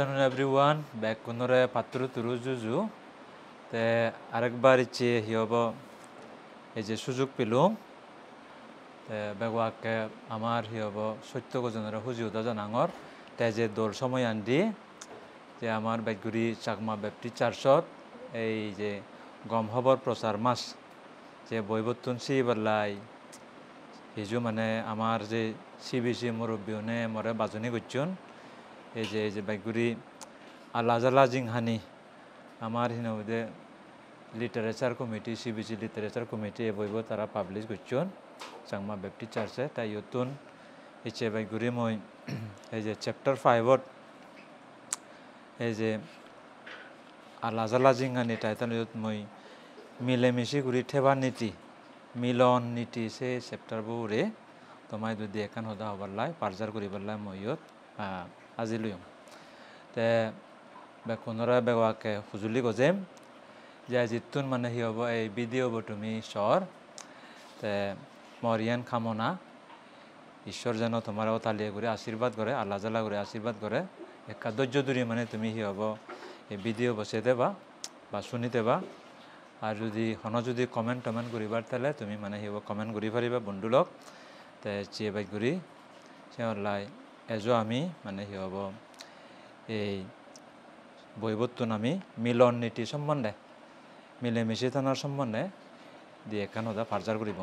Afternoon everyone, back kunore patru turujuju te arekbar ichi hiobo এই যে সুযোগ পেলুম বেগুয়াকে আমার হিয়ব সত্য গজনের হুজি উদা জানাঙর তে যে দোল সময় আনদি যে আমার বেগুরি চাকমা ব্যক্তি চারশত এই যে গম খবর প্রচার মাস যে বৈবতুন সিবালাই হিজু মানে আমার যে সিবিসি মুরব্বীনে মরে বাজনি করছুন এই যে বেগুরি আলাজালা জিংহানি আমার হিনবদে literature committee CBC literature committee এই বইব তারা পাবলিশ করছেন চাংমা ব্যক্তি চার্চে তাই ইয়তুন ইচ্ছে বাইগুড়ি মই এই যে চ্যাপ্টার 5 এই যে আলাজালা জিংহানি টাইটান ইয়ত মই মিলেমিশি গুড়ি ঠেবা নীতি মিলন নীতি সে চ্যাপ্টার বউরে তোমায় যদি এখান হদা হবার লাই পারজার করিবার মই ইয়ত আজি লইম তে বেকুনরা বেগাকে হুজুলি গজেম যে জিতুন মানে হি হব এই ভিডিও তুমি ঈশ্বর তে মরিয়ান কামনা ঈশ্বর যেন তোমার তালিয়ে করে আশীর্বাদ করে আল্লাহ জালা করে আশীর্বাদ করে একা ধৈর্য ধরে মানে তুমি হি হব এই ভিডিও বসে দেবা বা শুনিতে বা আর যদি যদি কমেন্ট করিবার তাহলে তুমি মানে হি হব কমেন্ট করি পারিবা বন্ধুলক তে চিয়ে বাইক করি সে লাই এজো আমি মানে হি হব এই বৈবত্তুন আমি মিলন নীতি সম্বন্ধে মিলেমিশে থানার সম্বন্ধে দিয়ে এখান ওদা ফার্জার করিব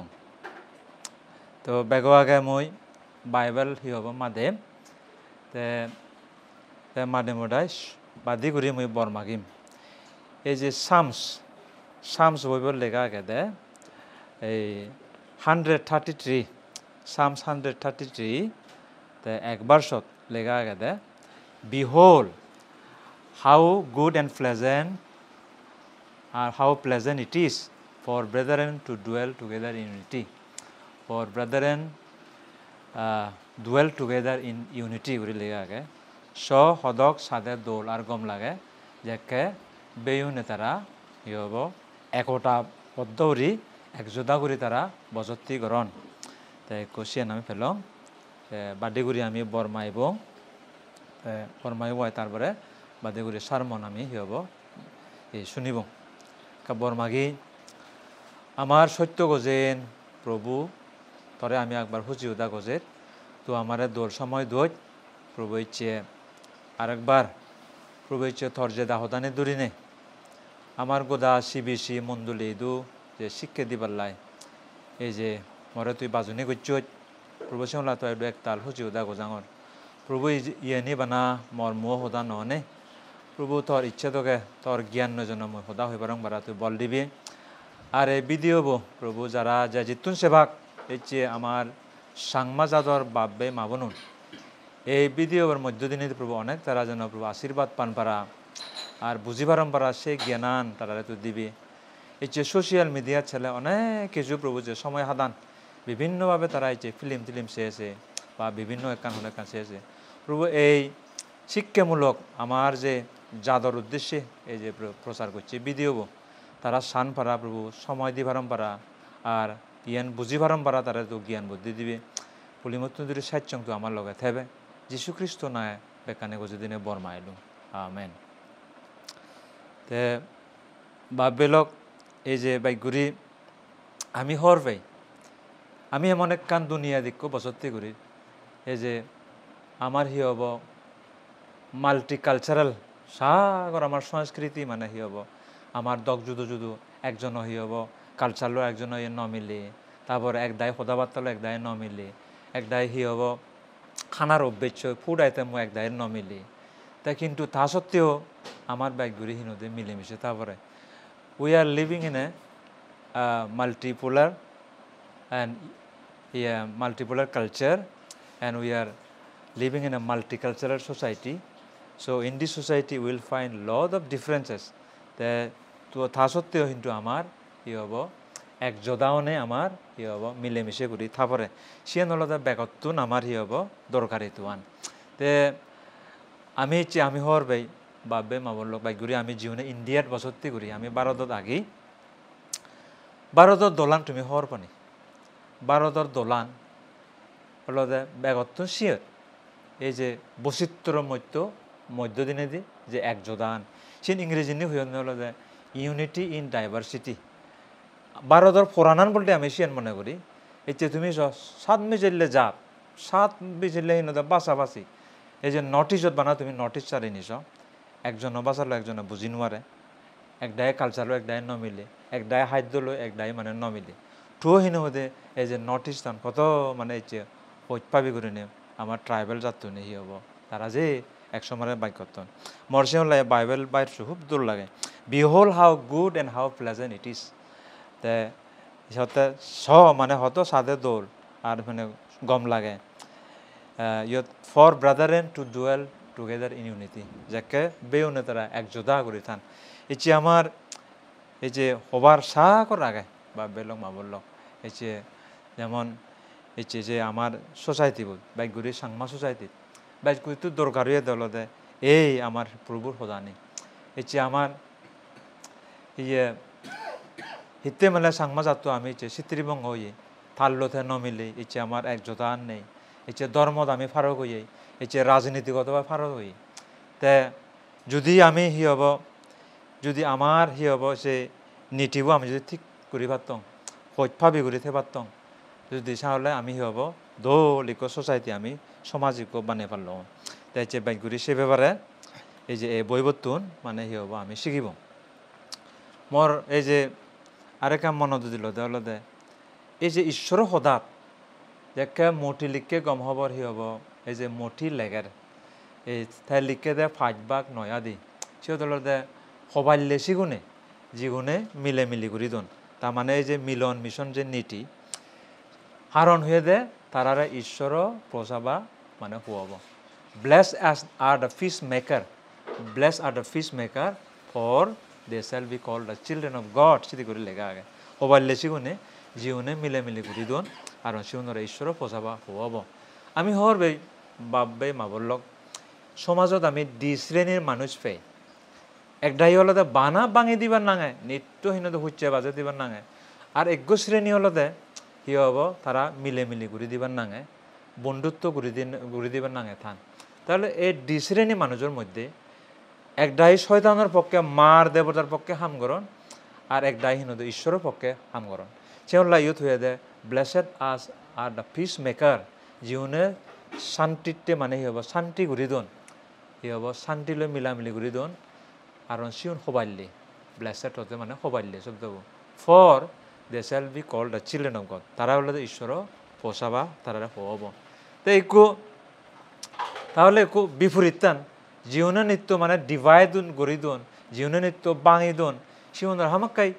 তো বেগো আগে মই বাইবেল হি হব মাদেম তে মাদেম ওদাই বাদি করি মই বৰ মাগিম এই যে সামস বইবল লেখা আগে দে এই 133 সামস 133 তে একবার সত লেখা আগে দে বিহোল how good and pleasant or how pleasant it is for brethren to dwell together in unity. For brethren dwell together in unity guri lega age. So hodok sade dol ar gom lage jeke beyune tara yobo ekota poddori ekjoda guri tara bojotti goron. Te kosian ami pelong badi guri ami bormaibo bormaibo tarbore বাদে করে সারমন আমি হব এই শুনিব কাবর মাগি আমার সত্য গজেন প্রভু তরে আমি একবার হুজি উদা গজের তো আমার দোল সময় দই প্রভু ইচ্ছে আরেকবার প্রভু ইচ্ছে থর যে দাহদানে দূরিনে আমার গোদা সিবিসি মন্দুলি দু যে শিক্ষে দিবাল্লাই এই যে মরে তুই বাজুনি গচ্ছ প্রভু সিংলা তো একতাল হুজি উদা গজাঙর প্রভু ইয়ে নি বানা মর মুহ হোদা নহনে প্রভু তোর ইচ্ছে তোকে তোর জ্ঞান নজন মই সদা হয়ে পারং বারা তুই বল দিবি আর এই ভিডিও বো প্রভু যারা যা জিতুন সেবাক এই যে আমার সাংমা যাদর বাব্বে মাবনুন এই ভিডিওর মধ্যদিনে প্রভু অনেক তারা যেন প্রভু আশীর্বাদ পান পারা আর বুঝি পারম পারা সে জ্ঞানান তারা তুই দিবি এই যে সোশ্যাল মিডিয়ার ছেলে অনেক কিছু প্রভু যে সময় হাদান বিভিন্নভাবে তারা এই যে ফিল্ম চেয়েছে বা বিভিন্ন একান চেয়েছে প্রভু এই শিক্ষামূলক আমার যে যাদর উদ্দেশ্যে এই যে প্রচার করছে ভিডিও তারা শান পারা প্রভু সময় দি ভারম পারা আর জ্ঞান বুঝি ভারম পারা তারা তো জ্ঞান বুদ্ধি দিবে পুলিমত্তন যদি সাচ্চং তো আমার লগে থাকবে যীশু খ্রিস্ট নয় বেকানে গজদিনে বরমাইলু আমেন তে বাবেলক এই যে বাইগুড়ি আমি হর ভাই আমি এমন এক কান দুনিয়া দিক্ষ বসতি করি এই যে আমার হি হব মাল্টিকালচারাল সাগর আমার সংস্কৃতি মানে হি হব আমার দক জুদো একজন হি হব কালচারলো একজন ইয়ে ন মিলে তারপর এক দায় সদাবার্তালো এক দায় ন মিলে এক দায় হি হব খানার অভ্যেস ফুড আইটেম এক দায়ের ন মিলে তাই কিন্তু তা সত্ত্বেও আমার বাইকগুড়ি হিনদে মিলেমিশে তারপরে we are living in a multipolar and multipolar culture and we are living in a multicultural society. So in this society we will find lot of differences. তো তা সত্ত্বেও কিন্তু আমার ই হব এক যোদাওনে আমার ই হব মিলেমিশে করি তারপরে সে নলদা ব্যাগতুন আমার ই হব দরকারি তুয়ান তে আমি হর বাই বাবে মাবর লোক বাইগুড়ি আমি জীবনে ইন্ডিয়ার বসতি করি আমি ভারতত আগেই ভারতত দোলান তুমি হর পানি ভারতের দোলান হল ব্যাগত শিয়র এই যে বৈচিত্র্য মধ্য মধ্যদিনে দি যে একযোদান সিন ইংরেজি নি হইন হলো যে ইউনিটি ইন ডাইভার্সিটি ভারতর পুরাণান বলতে আমি সিয়ান মনে করি এই যে তুমি সাত মিজিলে জাত সাত মিজিলে হিনতে বাঁচাবাচি এই যে নর্থ ইস্টত বানা তুমি নর্থ ইস্ট চারি নিছ একজনে বাঁচালো একজনে বুঝি নোৱাৰে একদাই কালচারলো একদাই নমিলে একদাই খাদ্যলো একদাই মানে নমিলে টু হিনো হতে এই যে নর্থ ইস্টার্ন কত মানে এই যে পাবি করে নে আমার ট্রাইবেল জাতটো নেই হব তারা যে একসময় বাক্যতন মরসি হলে বাইবেল বাইর খুব দূর লাগে behold how good and how pleasant it is তে সিহঁতে মানে হতো সাদে দৌল আর মানে গম লাগে ইয়ত for brother and to dwell together in unity যাকে বেউনে তারা একযোদ্ধা করে থান এই যে আমার এই যে হবার সাকর আগে বা বেলক মা বলল এই যে যেমন এই যে আমার সোসাইটি বল বাইকগুড়ি সাংমা সোসাইটি বাইকগুড়ি তো দরকার হয়ে দল দে এই আমার প্রভুর সদানি এই যে আমার ইয়ে হিতে মেলে সাংমা যাতো আমি যে সিত্রিবঙ্গ হইয়ে থাল্লোতে নমিলে এই যে আমার একযোদ্ধা নেই এই যে ধর্মত আমি ফারক হইয়ে এই যে রাজনীতিগতভাবে ফারক হই তে যদি আমি হব যদি আমার হব সে নীতিবো আমি যদি ঠিক করে পারতাম সৎভাবে করে থে পারতাম যদি তাহলে আমি হব দলিক সোসাইটি আমি সামাজিক বানিয়ে পারলাম তাই যে বাইকগুড়ি সে ব্যাপারে এই যে বইবতুন মানে হব আমি শিখিব মোর এই যে আরেক মনত দিল তাহলে দে এই যে ঈশ্বর সদাত যাকে মটি লিখকে গম হবর হি হব এই যে মটি লেগের এই তাই লিখকে দে 5 ভাগ 9 আদি সে দলে দে সবাইলে সিগুণে যিগুণে মিলে মিলি করি দন তার মানে এই যে মিলন মিশন যে নীতি হারণ হয়ে দে তারারে ঈশ্বর প্রসাবা মানে হুয়াব bless as are the peacemakers bless are the peacemakers for they shall be called the children of God সেটি করে লেখা আগে সবাইলে সিগুণে যিগুণে মিলে মিলি করি দন আর সিগুণরে ঈশ্বর প্রসাবা হুয়াব আমি হর বে বাব্বে মাবল্লক সমাজত আমি 2 শ্রেণীর মানুষ পাই একটাই হলতে বানা বাঙি দিবার নাঙে নিত্যহীনতে হুচ্ছে বাজে দিবার নাঙে আর এক শ্রেণী হলতে কি হব তারা মিলে মিলি ঘুরি দিবার নাঙে বন্ধুত্ব ঘুরি দিবার নাঙে থান তাহলে এই 2 শ্রেণী মানুষের মধ্যে একটাই শয়তানের পক্ষে মার দেবতার পক্ষে হামগরণ আর একটাই হীনতে ঈশ্বরের পক্ষে হামগরণ সে হল্লা ইউথ হয়ে দে ব্লেসেড আস আর দ্য পিস মেকার যিউনে শান্তিতে মানে হি হব শান্তি ঘুরি দন হি হব শান্তিলৈ মিলামিলি ঘুরি দন আর সিউন সবাইলে ব্লেসেড হতে মানে সবাইলে শব্দ for they shall be called the children of god তারা হলে ঈশ্বর পোষাবা তারা হব তো একটু তাহলে একটু বিপরীত টান জীবনে নিত্য মানে ডিভাইড গড়ি দন জীবনে নিত্য বাঙি দন সিউনের হামাক্কাই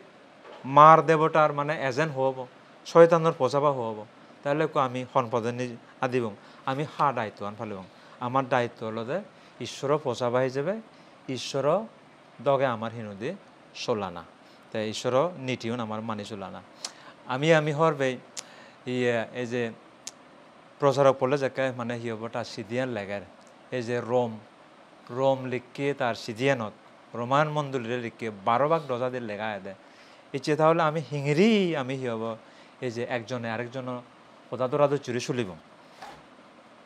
মার দেবতার মানে এজেন্ট হব শয়তানের পোষাবা হব তাহলে আমি সম্পদে আদিব আমি দায়িত্ব আন ফালিব আমার দায়িত্ব হলো যে ঈশ্বর পোষাবা হিসেবে ঈশ্বর দগে আমার হিনুদি চলানা তাই ঈশ্বর নীতিও আমার মানি চলানা আমি হরবে এই যে প্রচারক পড়লে যাকে মানে হি হব তার সিদিয়ান লেগের এই যে রোম লিখকে তার সিদিয়ানত রোমান মন্দিরে লিখকে 12 ভাগ দরজা দিয়ে লেখা দেয় এই যে তাহলে আমি হিঙেরি আমি হি হব এই যে একজনে আরেকজনের কথা তোরা চুরি চলিব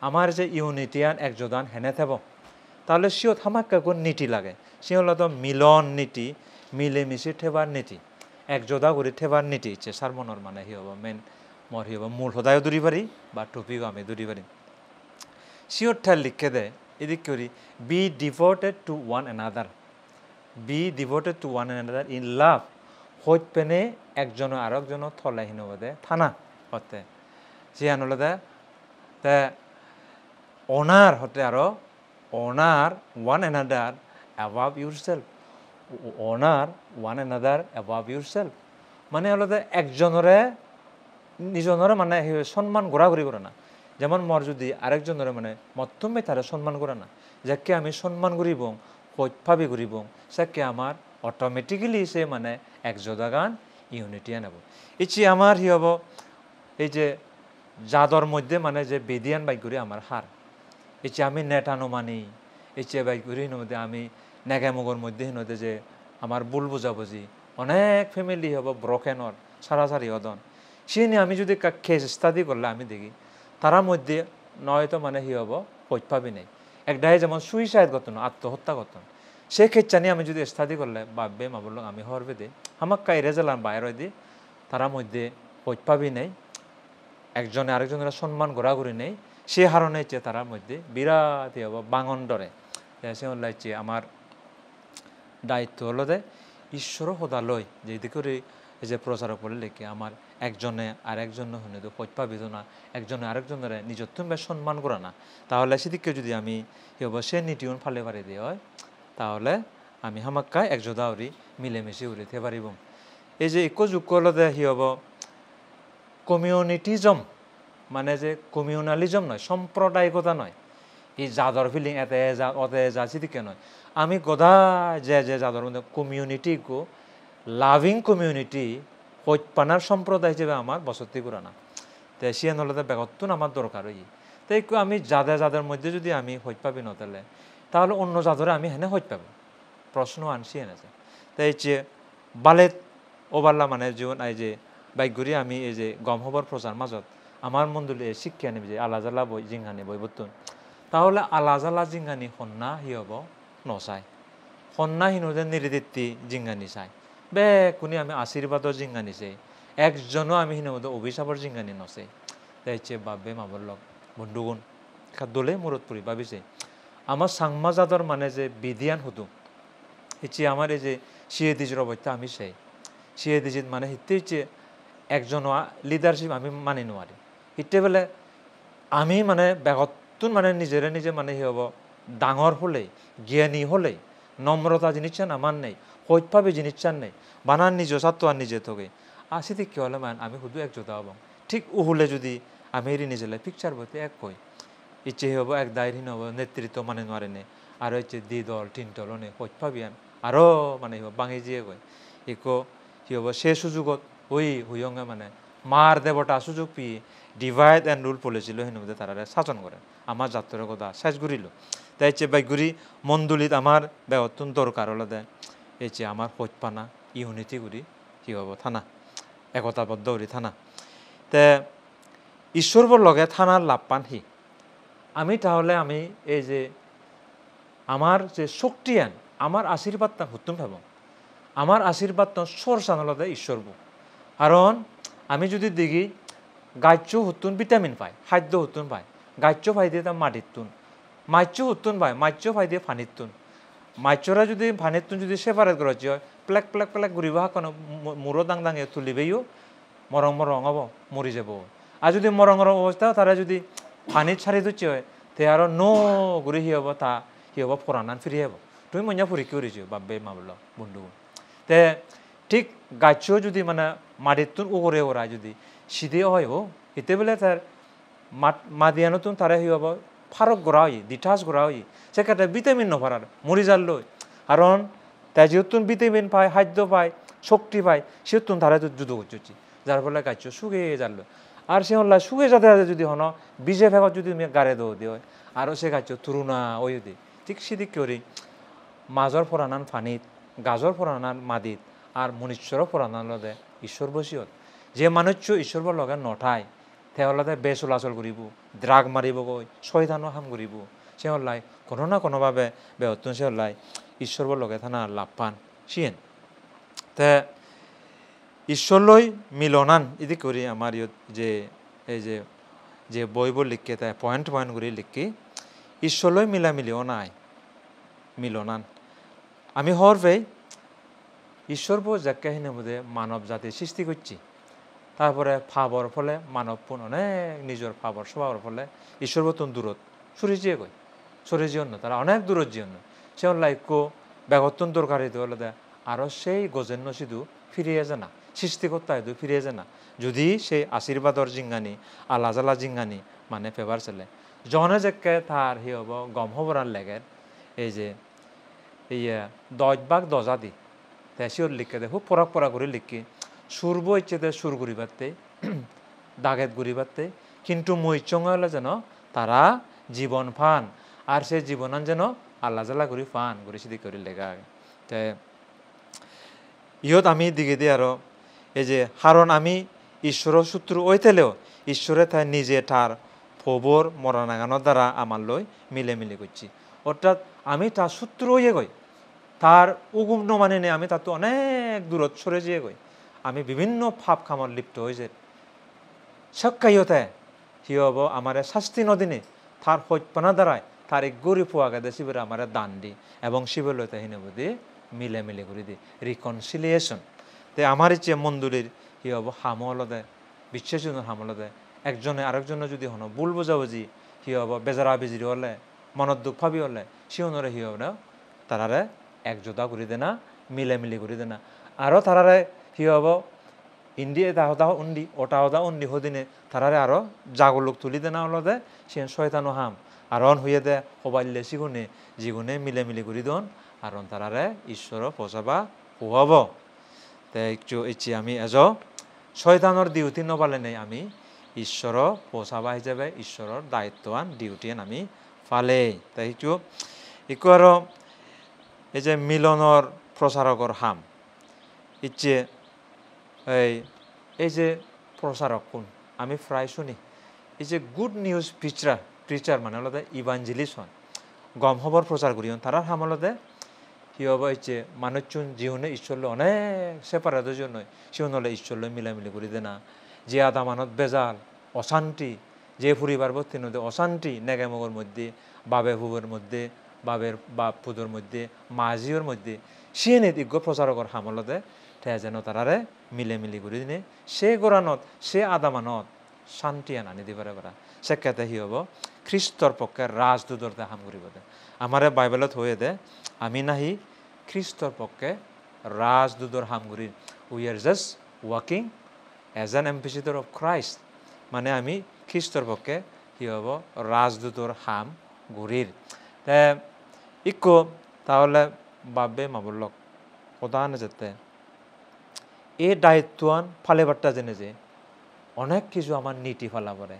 আমার যে ইউনিটিয়ান একযোদান হেনে থাকব তাহলে সিও থামাক্কা কোন নীতি লাগে সে হলো তো মিলন নীতি মিলেমিশে ঠেবার নীতি একযোদা করে ঠেবার নীতি ইচ্ছে সারমনের মানে হি হব মেন মর হি হব মূল সদায়ও দূরি পারি বা টপিও আমি দূরি পারি সিওর ঠাল লিখে দেয় এদিক করি be devoted to one another in love হইত পেনে একজন আর একজন থলাহীন দে থানা হতে সে আনলে দে অনার হতে আরো honour one another above your self honour one another above your self মানে হলো যে একজনরে নিজনরে মানে সম্মান ঘোরাঘুরি করে না যেমন মর যদি আরেকজনরে মানে মধ্যমে তারা সম্মান করে না যাকে আমি সম্মান করিব সৎভাবে করিব সাকে আমার অটোমেটিক্যালি সে মানে একযোদা গান ইউনিটি আনব এই আমার হি হব এই যে জাদর মধ্যে মানে যে বেদিয়ান বাইগুড়ি আমার হার এই আমি নেটানো মানি এই বাইগুড়ি মধ্যে আমি নেগামগর মধ্যে হিনতে যে আমার ভুল বুঝাবুঝি অনেক ফ্যামিলি হব ব্রকেনর সারাসারি হদন সে নিয়ে আমি যদি কেস স্টাডি করলে আমি দেখি তারা মধ্যে নয়তো মানে হি হব সৎভাবে নেই একটাই যেমন সুইসাইড করতেন আত্মহত্যা করতেন সে ক্ষেত্রে আমি যদি স্টাডি করলে ভাববে মা বললাম আমি হরবে দে আমাকে রেজাল্ট বাইরে দিয়ে তারা মধ্যে পৈত পাবি নেই একজনে আরেকজনের সম্মান ঘোরাঘুরি নেই সে হারণে হচ্ছে তারার মধ্যে বিরাট বাঙন ডরে সে হচ্ছে আমার দায়িত্ব হলো যে ঈশ্বর সদালয় যেদি করে এই যে প্রচার করে লেখে আমার একজনে আর একজনে শুনে তো পৈত পাবি না একজনে আরেকজনের নিজত্ব সম্মান করা না তাহলে সেদিকে যদি আমি সে নীতিউন ফালে পারি দিয়ে হয় তাহলে আমি হামাক্কায় একজোদা উড়ি মিলেমিশে উড়িতে পারিব এই যে একো যোগ করলে সি হব কমিউনিটিজম মানে যে কমিউনালিজম নয় সম্প্রদায়িকতা নয় এই জাদর ফিলিং এতে যা অতে যা সেদিকে নয় আমি গদা যে জাদর মধ্যে কমিউনিটি কো লাভিং কমিউনিটি হইপানার সম্প্রদায় হিসেবে আমার বসতি করা না তো সিয়ান হলে বেগত্তুন আমার দরকার হই তাই আমি যাদের মধ্যে যদি আমি হইত পাবি নতালে তাহলে অন্য জাদরে আমি হেনে হইত পাবো প্রশ্ন আনছি এনেছে তাই যে বালেত ওবাল্লা মানে জীবন এই যে বাইকগুড়ি আমি এই যে গম হবার প্রচার মাজত আমার মন্দিরে শিক্ষা নিবি যে আলা জ্বালা বই জিংহানি বই বর্তন তাহলে আলা জ্বালা জিংহানি সন্না হি হব নচাই সন্না হিনোদের নিরিদিত্তি জিংহানি চাই বে কোনি আমি আশীর্বাদর জিংহানি চাই একজনও আমি হিনের মধ্যে অভিশাপর জিংহানি নচাই তাই হচ্ছে বাব্বে মাবর লগ বন্ধুগুণ দলে মূরত পড়ি ভাবিছে আমার সাংমাজাদর মানে যে বিধিয়ান হতো হচ্ছে আমার এই যে সিয়ে দিজির অবস্থা আমি চাই সিয়ে দিজিত মানে হিতে হচ্ছে একজন লিডারশিপ আমি মানি নোৱাৰি হিতে বেলে আমি মানে বেগতুন মানে নিজে মানে হি হব ডাঙর হলে জ্ঞানী হলে নম্রতা জিনিস চান আমার নেই সৎভাবে জিনিস চান নেই বানান নিজ সাত্য আর নিজে থকে আসিতে কি হলে মান আমি শুধু একজোটা হব ঠিক উহুলে যদি আমি এরি নিজেলে পিকচার বইতে এক কই ইচ্ছে হব এক দায়হীন হব নেতৃত্ব মানে নোৱাৰে নে আর হচ্ছে দি দল তিন দল নে সৎভাবি আরও মানে বাঙি যিয়ে কয় একো কি হব সে সুযোগত ওই হুয়ঙ্গে মানে মার দেবতা সুযোগ পেয়ে ডিভাইড অ্যান্ড রুল পলিছিল সেন মধ্যে তারা শাসন করে আমার যাত্রার কথা শেষ ঘুরিল তাই হচ্ছে বাইগুড়ি মন্দুলিত আমার বেহতুন দরকার হলে দেয় এই যে আমার সৎপানা ইউনিটি করি কি হব থানা একতাবদ্ধ করি থানা তে ঈশ্বরবর লগে থানার লাভ পান সি আমি তাহলে আমি এই যে আমার যে শক্তিয়ান আমার আশীর্বাদ তা হুতুন ভাব আমার আশীর্বাদ তো সর সানলতে ঈশ্বরবো কারণ আমি যদি দেখি গাছ হুতুন ভিটামিন পায় খাদ্য হুতুন পায় গাছ পাই দিয়ে তার মাটির তুন মাছ হুতুন পায় মাছ পাই দিয়ে ফানির তুন মাছরা যদি ফানির তুন যদি সেপারেট করা হয় প্লেক প্লেক প্লেক ঘুরিব হাকানো মূরো দাং দাঙে তুলিবেও মরং হব মরি যাব আর যদি মরঙর অবস্থা তারা যদি ফানিত ছাড়ি দিচ্ছে হয় তে আরো ন ঘুরি হি হব তা হি হব ফোরানান ফিরি হব তুমি মঞ্জা ফুরি কি করেছো বাব্বে মাবল বন্ধু তে ঠিক গাছও যদি মানে মাটির তুন ওরে ওরা যদি সিধে হয় ও এতে বেলে তার মাদিয়ানোতুন তারা হি হব ফারক গড়া হই ডিটাচ গড়া হই সেক্ষেত্রে ভিটামিন নফারার মরি যাল কারণ তাই যেহেতুন ভিটামিন পায় খাদ্য পায় শক্তি পায় সেহেতুন তারা যুদ্ধ করছি যার ফলে গাছ শুকিয়ে যাল আর সে হল্লা শুকিয়ে যাতে যদি হন বিজে ভেগত যদি গাড়ে দৌ দিয়ে হয় আরও সে গাছ তুরুনা ওই দি ঠিক সেদিক করি মাজর ফোরানান ফানিত গাজর ফোরানান মাদিত আর মনুষ্যরও ফোরানান লদে ঈশ্বর বসিয়ত যে মানুষ ঈশ্বর লগে নঠায় তেওলাতে বে চলাচল কৰিব ড্ৰাগ মাৰিব গই শয়তানো হাম কৰিব সে হল্লাই কোনো না কোনোভাবে বেহতুন সে হল্লাই ঈশ্বর লগে থানা লাভ পান সিয়েন তে ঈশ্বরলৈ মিলনান ইদি করি আমার ইয়ত যে এই যে বইবোৰ লিখে তাই পয়েন্ট করে লিখি ঈশ্বরলৈ মিলামিলিও নাই মিলনান আমি হরবে ঈশ্বরবো যাকে মধ্যে মানব জাতি সৃষ্টি করছি তারপরে ফাবর ফলে মানবপুন অনেক নিজের ফাবর স্বভাবের ফলে ঈশ্বরবতন দূরত সরিজিয়ে কই সরিজিয়ে অন্য তারা অনেক দূরত জিয়ন্য সে লাইকো বেগতন দরকারি হলে দেয় আরও সেই গজেন্য সিধু ফিরিয়ে জানা সৃষ্টিকর্তা হয়তো ফিরিয়ে জানা যদি সেই আশীর্বাদর জিঙ্গানি আলা জ্বালা জিঙ্গানি মানে ফেভার চলে জনে যেকে তার হি হব গম হবরার লেগের এই যে ইয়ে 10 ভাগ 10 দি তেসিওর লিখে দে খুব পরাক করে লিখি সুরব ইচ্ছেতে সুর ঘুরিবাতে দাগেত ঘুরিবাতে কিন্তু মৈচঙ্গ হলে যেন তারা জীবন ফান আর সে জীবনান যেন আল্লাহ জ্বালা ঘুরি ফান ঘুরি সিদি করে লেখা তে ইহত আমি দিকে দিই আরো এই যে কারণ আমি ঈশ্বরের শত্রু ওইতেলেও ঈশ্বরে তাই নিজে তার ফবর মরানাগানোর দ্বারা আমার লই মিলে করছি অর্থাৎ আমি তার সূত্র হয়ে গই তার উগুম নমানে নে আমি তার তো অনেক দূরত সরে যেয়ে গই আমি বিভিন্ন ফাপ খামর লিপ্ত হয়েছে সক্কাইতে হি হব আমার শাস্তি নদিনে তার হইপানা দ্বারায় তার এক গরিব পোয়াগে দে শিবের আমার দান দি এবং শিবের লইতে হিনবদি মিলে করে দি রিকনসিলিয়েশন তে আমার ইচ্ছে মন্দুরের হি হব হামলদে বিশ্বাসজনের হামলদে একজনে আরেকজনে যদি হন ভুল বোঝাবুঝি হি হব বেজারা বেজিরি হলে মনত দুঃখ ভাবি হলে সিহনরে হি হব না তারারে একজোটা করে দে না মিলে করে দে না আরও তারারে হি হব ইন্ডিয়া দাহদা উন্ডি ওটাওদা উন্ডি হদিনে তারারে আরও জাগলুক তুলি দে না হলদে সে শয়তানো হাম আর অন হইয়ে দে হবাইলে সিগুনে যিগুনে মিলে করে দন আর তারারে ঈশ্বর পচাবা হুয়াব তে একটু ইচ্ছি আমি এজ শয়তানোর ডিউটি নবালে নেই আমি ঈশ্বর পচাবা হিসাবে ঈশ্বরের দায়িত্বান ডিউটিয়ান আমি ফালে তাই একটু আরও এই যে মিলনের প্রচারকর হাম ইচ্ছে এই যে প্রচারক কোন আমি প্রায় শুনি এই যে গুড নিউজ প্রিচার মানে হলো ইভাঞ্জেলিস্ট হন গম খবর প্রচার করি তারার হামলতে কি হব হচ্ছে মানুষজন জীবনে ঈশ্বরলে অনেক সেপারেটের জন্য সেন হলে ঈশ্বরলে মিলামিলি করি দে না যে আদা মানত বেজাল অশান্তি যে পরিবার ভর্তি নদী অশান্তি নেগামগর মধ্যে বাবে হুবের মধ্যে বাবের বাপ পুদর মধ্যে মাঝিওর মধ্যে সে নিদিজ্ঞ প্রচারকর হামলতে ঠে যেন তারারে মিলে করি দিনে সে গোরানত সে আদামানত শান্তি আনি দি পারে পারা সে কেতে হি হব খ্রিস্টর পক্ষে রাজদূতরতে হাম করিব দে আমারে বাইবেলত হয়ে দে আমি নাহি খ্রিস্টর পক্ষে রাজদূতর হাম করি we are just walking as an ambassador of Christ মানে আমি খ্রিস্টর পক্ষে হি হব রাজদূতর হাম ঘুরির তে ইকো তাহলে বাবে মাবুল্লক প্রধান যেতে এই দায়িত্বান ফালেবারটা জেনে যে অনেক কিছু আমার নীতি ফালা পড়ে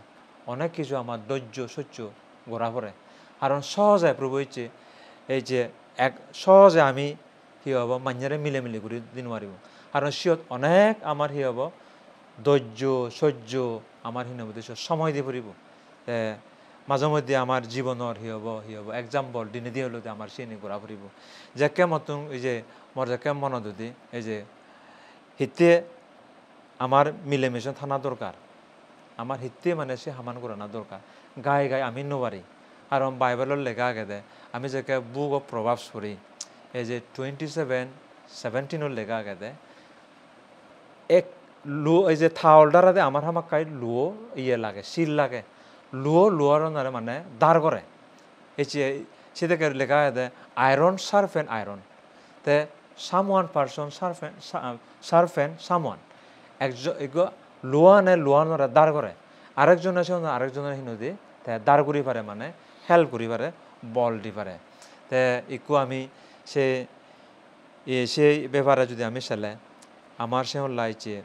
অনেক কিছু আমার ধৈর্য সহ্য গড়া পড়ে কারণ সহজে প্রভু হচ্ছে এই যে এক সহজে আমি হি হব মাঞ্জারে মিলে করে দিন মারিব কারণ সিয়ত অনেক আমার হি হব ধৈর্য সহ্য আমার হিন মধ্যে সময় দিয়ে পড়িব মাঝে মধ্যে আমার জীবনের হি হব এক্সাম্পল দিনে দিয়ে হলো আমার সিনি ঘোরা ফুরিব যে কেমন এই যে মোর যে কেম মনত যদি এই যে হিতে আমার মিলেমিশন থানা দরকার আমার হিতে মানে সে হামান করানো দরকার গায়ে আমি নোবারি কারণ বাইবেলের লেখা আগে দেয় আমি যে বুক অফ প্রভাবস পড়ি এই যে 27:17 লেখা আগে দেয় এক লো এই যে থাওলডারাতে আমার হামাকাই লুয়ো ইয়ে লাগে শিল লাগে লুয়ার মানে দাঁড় করে এই যে সেটাকে লেখা আছে আয়রন শার্পেন আয়রন তে সামওয়ান পারসন শার্পেন সামওয়ান একজন লোয়ানে লোয়ানরা দাঁড় করে আরেকজন আছে আরেকজনের হিনদি তে দাঁড় করি পারে মানে হেল্প করি পারে বল দি পারে তে ইকু আমি সেই ব্যাপারে যদি আমি চালে আমার সে লাইছে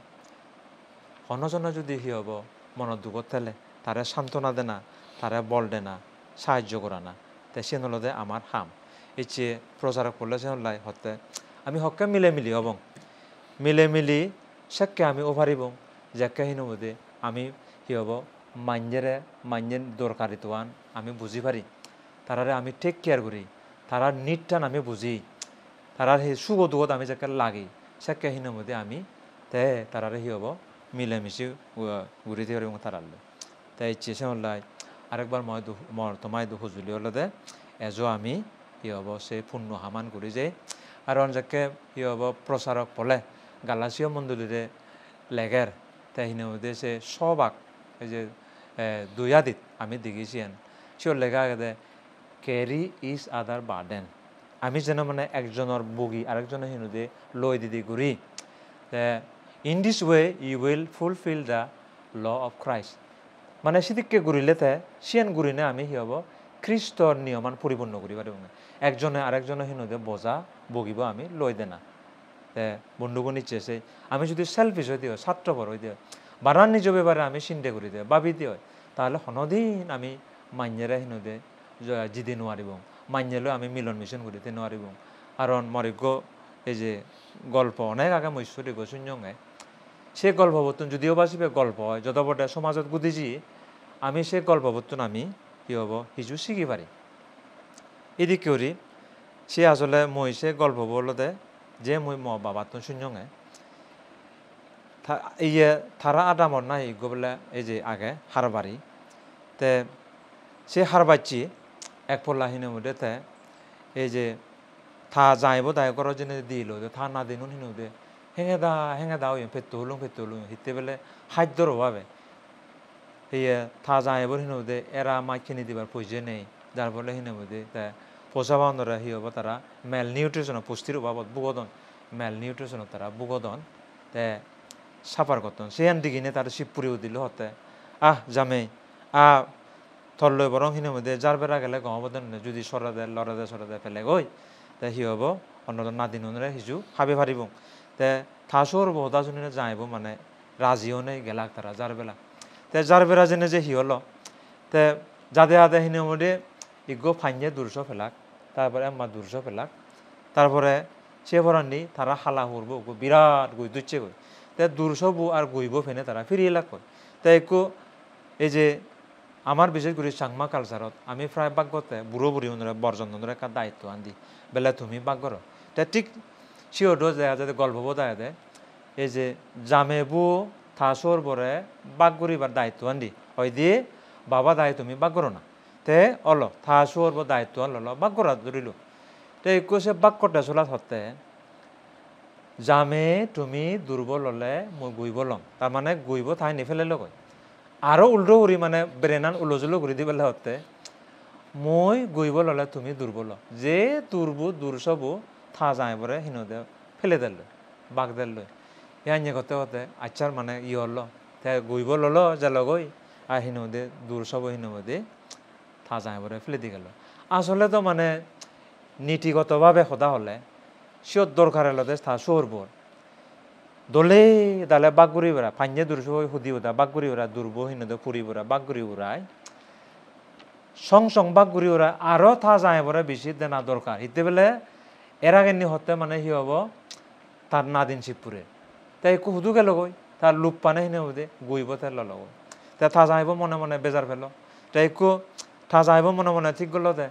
অন্যজন যদি হি হব মনত দুঃখত থেলে তারে সান্ত্বনা দে না তারে বল দে না সাহায্য করা না তাই সে নলদে আমার হাম এই চেয়ে প্রচারক করলে সে লাই হতে আমি হকে মিলি হবং মিলি সেকে আমি ওভারিবং যেকে হিনমদে আমি কি হব মাঞ্জের দরকারিতান আমি বুঝি পারি তারারে আমি টেক কেয়ার করি তারার নিডটান আমি বুঝি তারার সেই সুখ দুঃখত আমি যাকে লাগি সেকে হিনমদে আমি তে তারারে হি হব মিলেমিশি ঘুরি দিয়ে তারালে তাই ইচ্ছে সে হল্লাই আরেকবার তোমায় দুঃখ জুলি হলে দে এজো আমি ই হব সে পূর্ণ হামান করি যে আর যাকে ই হব প্রচারক বলে গালাসীয় মণ্ডলীরে লেগের তাই মধ্যে সে সবাক এই যে দুয়াদিত আমি দেখিছেন সে লেখা দে ক্যারি ইজ আদার বার্ডেন আমি যেন মানে একজনের বগি আরেকজনের হিনুদে লই দিদি ঘুরি in this way you will fulfil the law of Christ মানে সেদিককে ঘুরিলে তে সিয়ান ঘুরিনে আমি হি হব খ্রিস্টর নিয়মান পরিপূর্ণ করি পারিব একজনে আরেকজনের হিনুদে বোঝা বগিব আমি লই দে না বন্ধুগণ ইচ্ছে সে আমি যদি সেলফিশ হইতে হয় স্বার্থপর হইতে হয় বারান নিজ ব্যাপারে আমি চিন্তা করি দেয় ভাবিতে হয় তাহলে হনদিন আমি মান্যেরা হিনুদে জিতে নোৱাৰিব মান্যলৈ আমি মিলন মিশন কৰিতে নোৱাৰিব কারণ মরিজ্ঞ এই যে গল্প অনেক আগে মৈশ্বরী শূন্যঙে সে গল্প বর্তন যদিও বাঁচিবে গল্প হয় যতবটে সমাজত গুদিজি আমি সে গল্পবর্তন আমি কি হব হিজু শিখি পারি এদিক করি সে আসলে মই সে গল্প বলতে যে মই ম বাবা তো শুনজঙে ইয়ে তারা আদামর নাই বলে এই যে আগে হারবারি তে সে হারবাচ্ছি এক পল্লা হিনের মধ্যে তে এই যে থা যাইব দায় করার জন্য দিল থা না দিন হিনু দে হেঙে দা ফেরতে হলুম হিতে বেলে খাদ্যর অভাবে ইয়ে থা যাইব হিনু দে এরা মাইখিনি দিবার পয়সা নেই যার ফলে হিনের মধ্যে তে পোষা বান্ধবরা হি হব তারা মেল নিউট্রিশন পুষ্টির অভাবত বুগদন মেল নিউট্রিশন তারা বুগদন তে সাফার করতেন সেখান দিকে তার শিবপুরিও দিল হতে জামে থরলই বরং হিনের মধ্যে যার বেড়া গেলে গহবদন যদি সরা দে ফেলে গই তে হি হব অন্যজন নাদিন অনুরে হিজু হাবি ফারিব তে থাসর বহুতা জনে যাইব মানে রাজিও নেই গেলাক তারা যার বেলা তে যার বেড়া জেনে যে হি হলো তে যাদে আদে হিনের মধ্যে ইগো ফাইনে দূরশ ফেলাক তারপরে আম্মা দূরশ ফেলাক তারপরে সে ভরানি তারা হালা হুরব বিরাট গই দুচ্ছে গই তে দূরশবু আর গইব ফেনে তারা ফিরিয়ে লাগ কয় তে একটু এই যে আমার বিশেষ করে চাংমা কালচারত আমি প্রায় বাক্যতে বুড়ো বুড়ি অনুরা বর্জনরা একটা দায়িত্ব আনি বেলা তুমি বাক করো তে ঠিক সিওডো দেখা যাতে গল্প বোধা দে এই যে জামেবু থাসর বরে বাক করিবার দায়িত্ব আনি হয় দিয়ে বাবা দায় তুমি বাক করো না তে অলো থাসর ব দায়িত্ব আনলো বাক করা ধরিল তে একটু সে বাক করতে চলা সত্ত্বে জামে তুমি দুর্বল হলে মই গুইব লম তার মানে গুইব ঠাই নিফেলে লয় আরও উল্টো করি মানে ব্রেনান উলোজুলো করে দিবেলে হতে মই গুইব ললে তুমি দুর্বল যে দূরসবু থা যায় পরে হিনদে ফেলে দিল বাঘ দিল ইয়ানি করতে হতে আচ্ছার মানে হল তে গুইব ললো যে লগই আর হিনদে দূরসবু হিনদে থা যায় পরে ফেলে দি গেল আসলে তো মানে নীতিগতভাবে সদা হলে সিওর দরকার হলে থা সরবর দলে দালে বাগুড়ি বেড়া ফাইনে দূরস সুদি ওদা বাগুড়ি ওরা দুর্ব হিনদে ফুরি ওরা বাগুড়ি ওরাই সং বাগুড়ি ওরা আরও থা যায় পরে বেশি দেনা দরকার হিতে বেলে এর আগে হতে মানে হি হব তার নাদিন শিবপুরে তাই একটু হুদু গেল গই তার লুপ পানে হিনে হুদে গুইব তার লল তা থা যাইব মনে মনে বেজার ফেল তাই একটু থা যাইব মনে মনে ঠিক গেল দে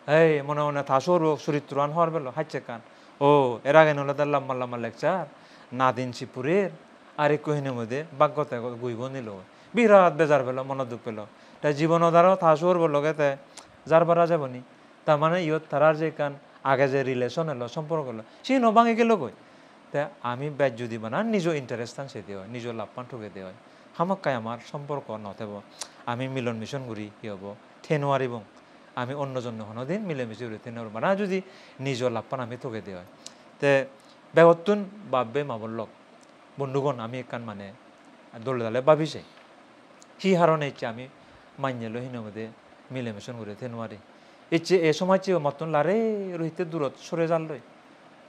এই মনে মনে থা সর চরিত্রান হওয়ার বেল হাইছে কান ও এর আগে নলে তার লম্বা লম্বা লেকচার নাদিন শিবপুরের আর একটু হিনের মধ্যে বাক্যতে গুইব নিল বিরাট বেজার পেল মনে দুঃখ পেল তাই জীবন দ্বারা থা সর বলগে তে যার বারা যাবনি তার মানে ইয়ত তারার যে কান আগে যে রিলেশন এলো সম্পর্ক হলো সেই নবাঙে গেল কই তে আমি ব্যাজ যদি বানা নিজ ইন্টারেস্ট সে দিয়ে হয় নিজ লাভপান ঠকে দিয়ে হয় হামাক্কাই আমার সম্পর্ক নথেব আমি মিলন মিশন করি কি হব ঠেনুয়ারিব আমি অন্যজন দিন মিলেমিশে করি ঠেনুয়ার বানা যদি নিজ লাভপান আমি ঠকে দিয়ে হয় তে বেগতুন বাব্বে মাবল্লক বন্ধুগণ আমি একান মানে দলে দলে ভাবিছে সি হারণে ইচ্ছে আমি মাইনেলো হিনের মধ্যে মিলেমিশন করে ঠেনুয়ারি ইচ্ছে এ সময় চেয়ে মতন লারে রহিতে দূরত সরে যাল লই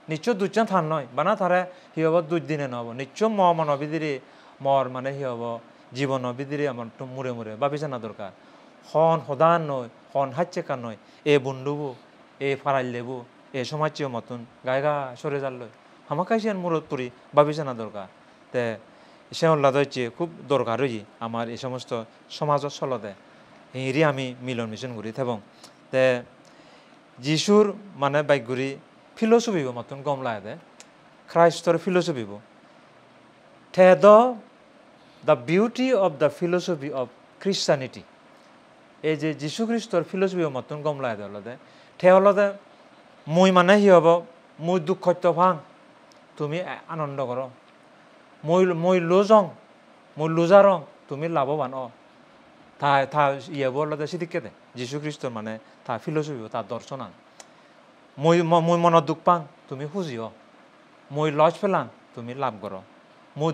নিশ্চয় দুজন থান নয় বানা তারা হি হব 2 দিনে নহব নিশ্চয় মন বিদিরে মর মানে হি হব জীবন বিদিরে আমার তো মুড়ে মুড়ে ভাবিছে না দরকার হন হদান নয় হন হাচ্ছে কান নয় এ বন্ধুবু এ ফারাইল লেবু এ সময় চেয়ে মতন গায়গা সরে যাল লই আমাকে সে মূরত পড়ি ভাবিছে না দরকার তে সে হল্লা হচ্ছে খুব দরকার হই আমার এই সমস্ত সমাজত চলতে হিঁড়ি আমি মিলন মিশন করি এবং তে যিশুর মানে বাইকগুড়ি ফিলোসফিব মতন গম লাগে দে খ্রাইষ্টর ফিলোসফিব ঠে the beauty of the philosophy of Christianity এই যে যীশু খ্রিস্টর ফিলোসফি মতন গম লাগে দে ঠে হলদে মই মানে হি হব মই দুঃখ ভাং তুমি আনন্দ করো মই লোজং মই লুজারং তুমি লাভবান থা ইয়ে বলতে সিদিকে দে যীশু খ্রিস্টর মানে তা ফিলোসফি তার দর্শন আন মই মনত দুঃখ পাং তুমি খুঁজিও মই লজ ফেলাং তুমি লাভ করো মই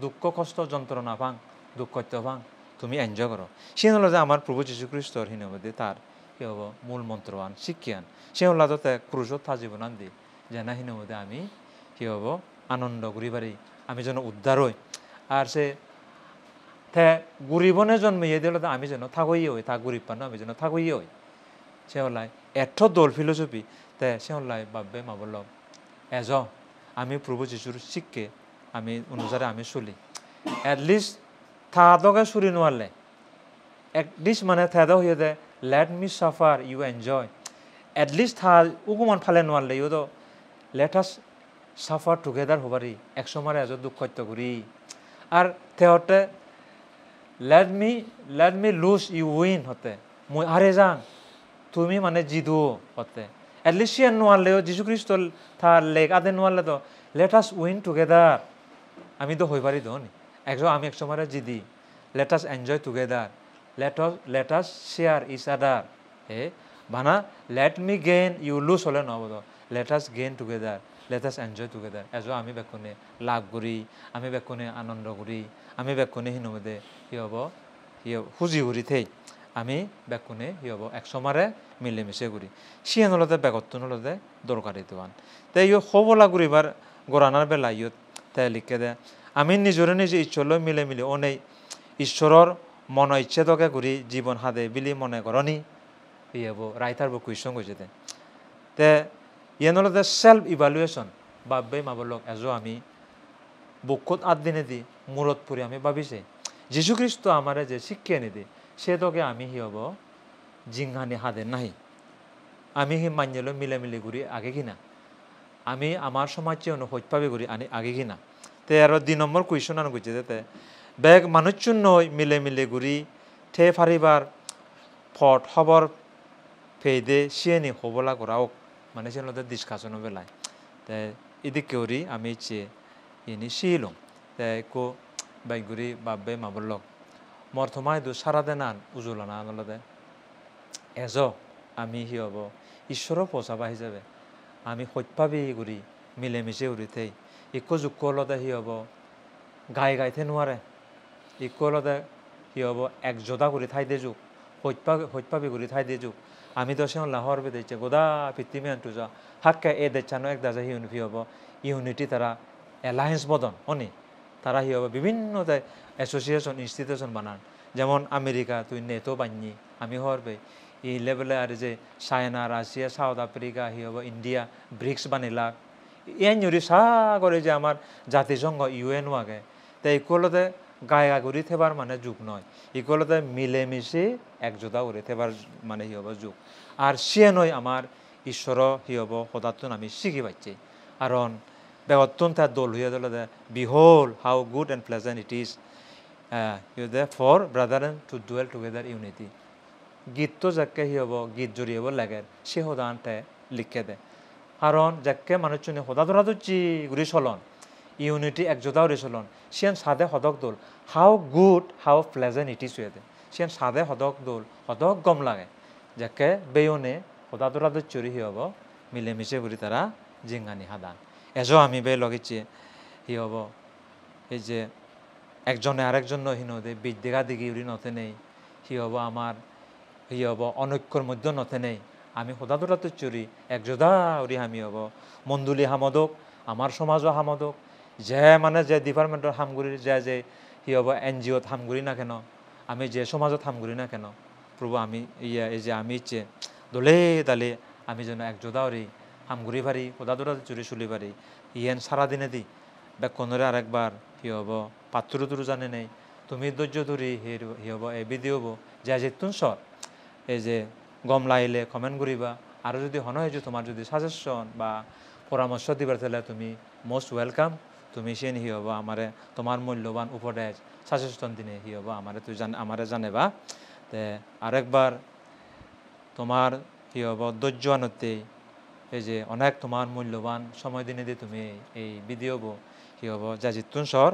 দুঃখ কষ্ট যন্ত্রণা পাং দুঃখ পাং তুমি এনজয় করো সে হল যে আমার প্রভু যীশু খ্রিস্টর হিনবদে তার কি হব মূল মন্ত্রবান শিক্ষান সে হল তাতে ক্রুশত থা জীবন আন দি যে না হিনবদে আমি কি হব আনন্দ ঘুরি বাড়ি আমি যেন উদ্ধার হই আর সে তে গরিবনে জন্মিয়ে দিল আমি যেন থাকই হই তা গরিব পানো আমি যেন থাকই হই সে হলাই এঠ দোল ফিলোসফি তে সে হলাই ভাববে মাবল এজ আমি প্রভু যিশুর শিক্ষে আমি অনুসারে আমি চলি এটলিস্ট থা দকে চুরি নোয়ালে এটলিস্ট মানে থেদা হইয়া দে let me suffer you enjoy at least থাল উগুমান ফালে নোয়ারলে ইউ তো লেট আস সাফার টুগেদার হবারি একসময় এজ দুঃখ হত্যা করি আর তেহতে let me lose you win হতে মই আরে যাং তুমি মানে জিদু হতে এটলিস্ট সিয়ান নোয়ারলেও যীশু খ্রিস্ট থার লেক আদে নোয়ারলে তো লেট আস উইন টুগেদার আমি তো হই পারি তো আমি এক সময় জিদি let us enjoy together let us share each other বানা let me gain you lose হলে নহব তো let us gain together let us enjoy together আমি বেকনে লাভ করি আমি বেকনে আনন্দ করি আমি বেকনে হিনমদে কি হব হুজি হুরি থেই আমি বেকনে কি হব এক সময় মিলেমিশে করি সিয়ান হলতে বেগত্তন হলতে দরকারি তোয়ান তাই হবলা করিবার গড়ানার বেলা ইয়ত তাই লিখে দে আমি নিজরে নিজে ঈশ্বরলৈ মিলে মিলে অনেই ঈশ্বৰৰ মন ইচ্ছেদকে ঘূৰি জীৱন সাধে বুলি মনে কৰনি হব ৰাইটাৰ বুক কুৱেশ্যন কৈছে তে ইয়েনলতে সেলফ ইভালুয়েশন ভাববে মাবলক আমি বুকুত আট দিনে দি মূৰত পৰি আমি ভাবিছে যীশু খ্রিস্ট আমারে যে শিক্ষা নিদি সেতকে আমি হব জিংহানি হাদে নাহি আমি মান্যলৈ মিলে মিলে ঘূৰি আগে কিনা আমি আমাৰ সমাজে অনুসত্যভাবে ঘূৰি আগে কিনা তে আৰ 2 নম্বৰ কুৱেশ্যন আনো কৈছে তে বেগ মানুষজন নয় মিলে মিলে ঘুরি ঠে ফারিবার ফট খবর ফেদে সিয়েনি হবলা করাও মানে সে ডিসকাশন বেলায় তাই এদিক কেউরি আমি ইচ্ছে ইনি শিলং তাই কো বাইগুড়ি বাব্বে মাবলক মর থমাই দু সারা দেন আন উজুলানা আনলদে এজ আমি হি হব ঈশ্বরও পচাবা হিসাবে আমি সত্যভাবে ঘুরি মিলেমিশে ঘুরি থেই একো যোগ্য হলতে হি হব গাইতে নোৱাৰে ইকুয়ালতে কি হব এক যোদা করে ঠাই দিয়ে যুগ সত্যভাবে করে ঠাই দিয়ে যুগ আমি তো সে লাহর বেঁধেছে গোদা পৃথিবী আনটু যা হাক্কা এ দেখানো এক দাজা হিউনিফি হব ইউনিটি তারা অ্যালায়েন্স বদন অনি তারা হি হব বিভিন্ন অ্যাসোসিয়েশন ইনস্টিটিউশন বানান যেমন আমেরিকা তুই নেটো বান্যি আমি হরবে এই লেভেলে আর যে চায়না রাশিয়া সাউথ আফ্রিকা হি হব ইন্ডিয়া ব্রিক্স বানিলাক এন জুড়ি সাগরে যে আমার জাতিসংঘ UN আগে তাই ইকুয়ালতে গায়ে ঘুরি থেবার মানে যুগ নয় ইকুয়ালতে মিলেমিশে একজোদা করে থেবার মানে হি হব যুগ আর সিয়ে নয় আমার ঈশ্বর হি হব সদাতন আমি শিখি পাচ্ছি কারণ বেগত্তন তার দোল হইয়া দল behold how good and pleasant it is for brother and to dwell together unity গীত তো যাকে হি হব গীত জড়িয়ে লাগে সে সদানতে লিখে দে কারণ যাকে মানুষজনে সদা ধরা দিচ্ছি ঘুরি চলন ইউনিটি একজোদাও রে চলন সিয়ান সাদে সদক দোল how good how pleasant it is হয়ে সিয়ান সাদে সদক দোল সদক গম লাগে যাকে বেয়নে সদা ধরা দিচ্ছি হি হব মিলেমিশে ঘুরি তারা জিঙ্গানি হাদান আমি বে লগেছি হি হব এই যে একজনে আরেকজন হিনদে বিদ্যা দিঘি উড়ি নথে নেই হি হব আমার হি হব অনৈক্যর মধ্যে নথে নেই আমি সদা দূরাতে চুরি একজোদা উড়ি আমি হব মন্দুলি হামদক আমার সমাজও হামদক যে মানে যে ডিপার্টমেন্টের হামগুড়ি যে হি হব NGOত হামগুড়ি না কেন আমি যে সমাজত হামগুড়ি না কেন প্রভু আমি এই যে আমি ইচ্ছে দলে দালে আমি যেন একজোদা উড়ি হামগুড়ি পারি সদা দূরাতে চুরি চুলি পারি ইয়েন সারাদিনে দি বেকনরে আরেকবার হি হব পাত্র তুরু জানে নেই তুমি ধৈর্য ধরি হি হব এ বিধি হব যে যেতুন সর এই যে গম লাইলে কমেন্ট করিবা আর যদি হন হয়েছে তোমার যদি সাজেশন বা পরামর্শ দিবার তাহলে তুমি মোস্ট ওয়েলকাম তুমি সে হি হব আমারে তোমার মূল্যবান উপদেশ সাজেশন দিনে হি হব আমারে তুই আমারে জানেবা তে আরেকবার তোমার হি হব ধৈর্য আনতে এই যে অনেক তোমার মূল্যবান সময় দিনে দিয়ে তুমি এই ভিডিও হব কি হব যা জিতুন সর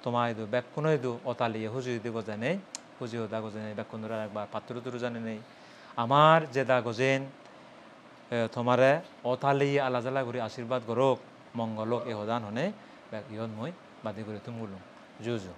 তোমার এদু ব্যাকুন এদু অতালিয়ে হুজু দিব জানে হুজি দা গজেন ব্যাকুনরা একবার পাত্র তুরু জানে নেই আমার যে দা গজেন তোমারে অতালিয়ে আলাজালা করে আশীর্বাদ করক মঙ্গলক এ হদান হনে ইহন মই বাদী করে তুমি বলুন জুজু